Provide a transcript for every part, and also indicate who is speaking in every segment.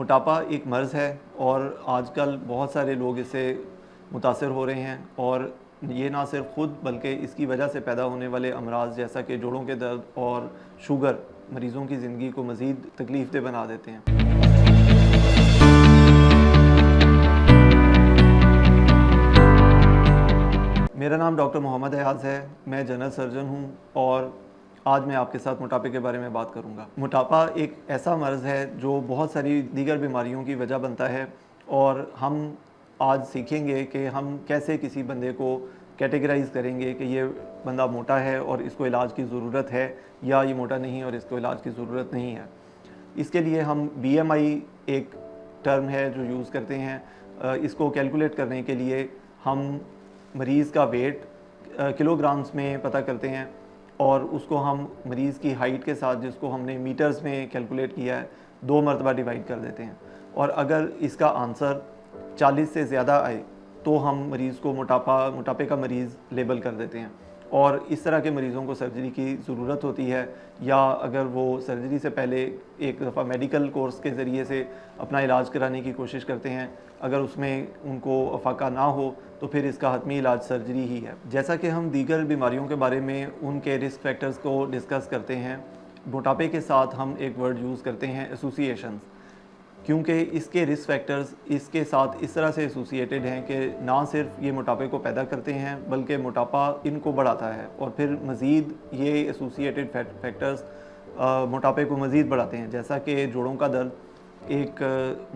Speaker 1: मोटापा एक मर्ज़ है और आजकल बहुत सारे लोग इससे मुतासर हो रहे हैं और ये ना सिर्फ ख़ुद बल्कि इसकी वजह से पैदा होने वाले अमराज जैसा कि जोड़ों के दर्द और शुगर मरीज़ों की ज़िंदगी को मज़ीद तकलीफ़ दे बना देते हैं। मेरा नाम डॉक्टर मोहम्मद अयाज़ है, मैं जनरल सर्जन हूँ और आज मैं आपके साथ मोटापे के बारे में बात करूँगा। मोटापा एक ऐसा मर्ज़ है जो बहुत सारी दीगर बीमारियों की वजह बनता है और हम आज सीखेंगे कि हम कैसे किसी बंदे को कैटेगराइज़ करेंगे कि ये बंदा मोटा है और इसको इलाज की ज़रूरत है या ये मोटा नहीं और इसको इलाज की ज़रूरत नहीं है। इसके लिए हम BMI एक टर्म है जो यूज़ करते हैं। इसको कैलकुलेट करने के लिए हम मरीज़ का वेट किलोग्राम्स में पता करते हैं और उसको हम मरीज़ की हाइट के साथ, जिसको हमने मीटर्स में कैलकुलेट किया है, 2 मरतबा डिवाइड कर देते हैं और अगर इसका आंसर 40 से ज़्यादा आए तो हम मरीज़ को मोटापे का मरीज़ लेबल कर देते हैं। और इस तरह के मरीज़ों को सर्जरी की ज़रूरत होती है या अगर वो सर्जरी से पहले एक दफ़ा मेडिकल कोर्स के ज़रिए से अपना इलाज कराने की कोशिश करते हैं, अगर उसमें उनको अफाका ना हो तो फिर इसका हतमी इलाज सर्जरी ही है। जैसा कि हम दीगर बीमारियों के बारे में उनके रिस्क फैक्टर्स को डिस्कस करते हैं, मोटापे के साथ हम एक वर्ड यूज़ करते हैं एसोसिएशंस, क्योंकि इसके रिस्क फैक्टर्स इसके साथ इस तरह से एसोसिएटेड हैं कि ना सिर्फ ये मोटापे को पैदा करते हैं बल्कि मोटापा इनको बढ़ाता है और फिर मज़ीद ये एसोसिएटेड फैक्टर्स मोटापे को मज़ीद बढ़ाते हैं। जैसा कि जोड़ों का दर्द एक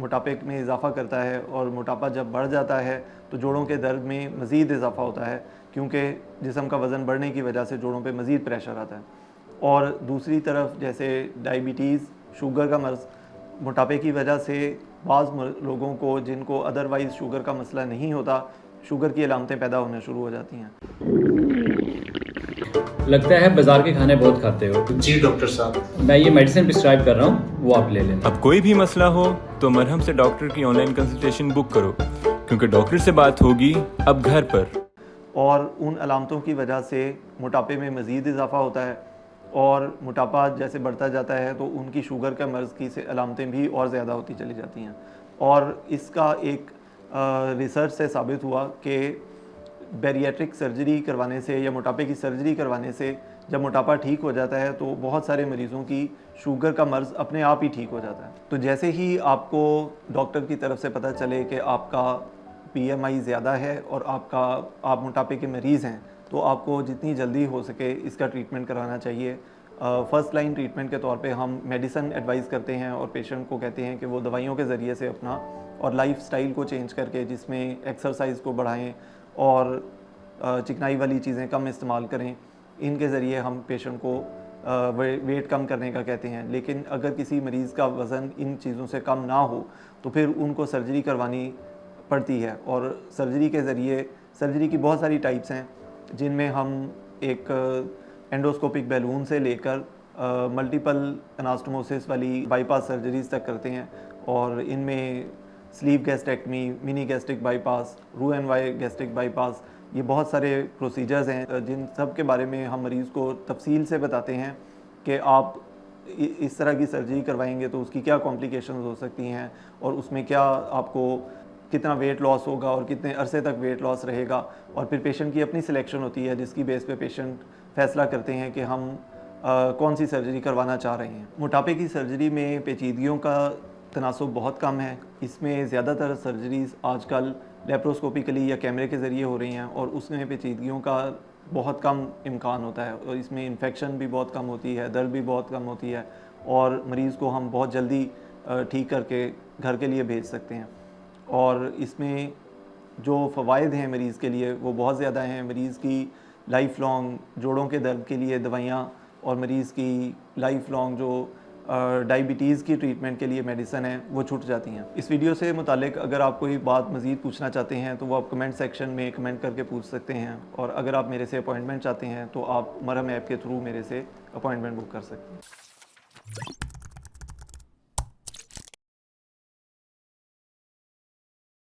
Speaker 1: मोटापे में इजाफ़ा करता है और मोटापा जब बढ़ जाता है तो जोड़ों के दर्द में मज़ीद इजाफ़ा होता है, क्योंकि जिस्म का वज़न बढ़ने की वजह से जोड़ों पे मज़ीद प्रेशर आता है। और दूसरी तरफ जैसे डायबिटीज़, शुगर का मर्ज़, मोटापे की वजह से बाज़ लोगों को जिनको अदरवाइज़ शुगर का मसला नहीं होता, शुगर की अलामतें पैदा होने शुरू हो जाती हैं।
Speaker 2: लगता है बाजार के खाने बहुत खाते हो।
Speaker 3: जी डॉक्टर साहब,
Speaker 2: मैं ये मेडिसिन प्रिस्क्राइब कर रहा हूँ, वो आप ले लेना।
Speaker 4: अब कोई भी मसला हो तो मरहम से डॉक्टर की ऑनलाइन कंसल्टेशन बुक करो, क्योंकि डॉक्टर से बात होगी अब घर पर।
Speaker 1: और उन अलामतों की वजह से मोटापे में मज़ीद इजाफ़ा होता है और मोटापा जैसे बढ़ता जाता है तो उनकी शुगर का मर्ज़ की से अलामतें भी और ज़्यादा होती चली जाती हैं। और इसका एक रिसर्च से साबित हुआ कि बैरिएट्रिक सर्जरी करवाने से या मोटापे की सर्जरी करवाने से जब मोटापा ठीक हो जाता है तो बहुत सारे मरीज़ों की शुगर का मर्ज़ अपने आप ही ठीक हो जाता है। तो जैसे ही आपको डॉक्टर की तरफ से पता चले कि आपका BMI ज़्यादा है और आप मोटापे के मरीज़ हैं, तो आपको जितनी जल्दी हो सके इसका ट्रीटमेंट कराना चाहिए। फ़र्स्ट लाइन ट्रीटमेंट के तौर पे हम मेडिसिन एडवाइस करते हैं और पेशेंट को कहते हैं कि वो दवाइयों के ज़रिए से अपना और लाइफ़स्टाइल को चेंज करके, जिसमें एक्सरसाइज को बढ़ाएं और चिकनाई वाली चीज़ें कम इस्तेमाल करें, इनके ज़रिए हम पेशेंट को वेट कम करने का कहते हैं। लेकिन अगर किसी मरीज़ का वज़न इन चीज़ों से कम ना हो तो फिर उनको सर्जरी करवानी पड़ती है और सर्जरी के ज़रिए, सर्जरी की बहुत सारी टाइप्स हैं जिनमें हम एक एंडोस्कोपिक बैलून से लेकर मल्टीपल एनास्टोमोसिस वाली बाईपास सर्जरीज़ तक करते हैं और इनमें sleeve gastrectomy, mini gastric bypass, roux en Y gastric bypass, ये बहुत सारे प्रोसीजर्स हैं जिन सब के बारे में हम मरीज़ को तफसील से बताते हैं कि आप इस तरह की सर्जरी करवाएंगे तो उसकी क्या कॉम्प्लिकेशंस हो सकती हैं और उसमें क्या आपको कितना वेट लॉस होगा और कितने अरसे तक वेट लॉस रहेगा। और फिर पेशेंट की अपनी सिलेक्शन होती है जिसकी बेस पे पेशेंट फ़ैसला करते हैं कि हम कौन सी सर्जरी करवाना चाह रहे हैं। मोटापे की सर्जरी में पेचीदगियों का तनासुब बहुत कम है। इसमें ज़्यादातर सर्जरीज़ आजकल लेप्रोस्कोपिकली या कैमरे के ज़रिए हो रही हैं और उसमें पेचीदगियों का बहुत कम इम्कान होता है और इसमें इन्फेक्शन भी बहुत कम होती है, दर्द भी बहुत कम होती है और मरीज़ को हम बहुत जल्दी ठीक करके घर के लिए भेज सकते हैं। और इसमें जो फ़वाइद हैं मरीज़ के लिए वो बहुत ज़्यादा हैं। मरीज़ की लाइफ़ लॉन्ग जोड़ों के दर्द के लिए दवाइयाँ और मरीज़ की लाइफ़ लॉन्ग जो डायबिटीज़ की ट्रीटमेंट के लिए मेडिसिन है वो छूट जाती हैं। इस वीडियो से मुतालिक अगर आप कोई बात मज़ीद पूछना चाहते हैं तो वो आप कमेंट सेक्शन में कमेंट करके पूछ सकते हैं और अगर आप मेरे से अपॉइंटमेंट चाहते हैं तो आप मरहम ऐप के थ्रू मेरे से अपॉइंटमेंट बुक कर सकते हैं।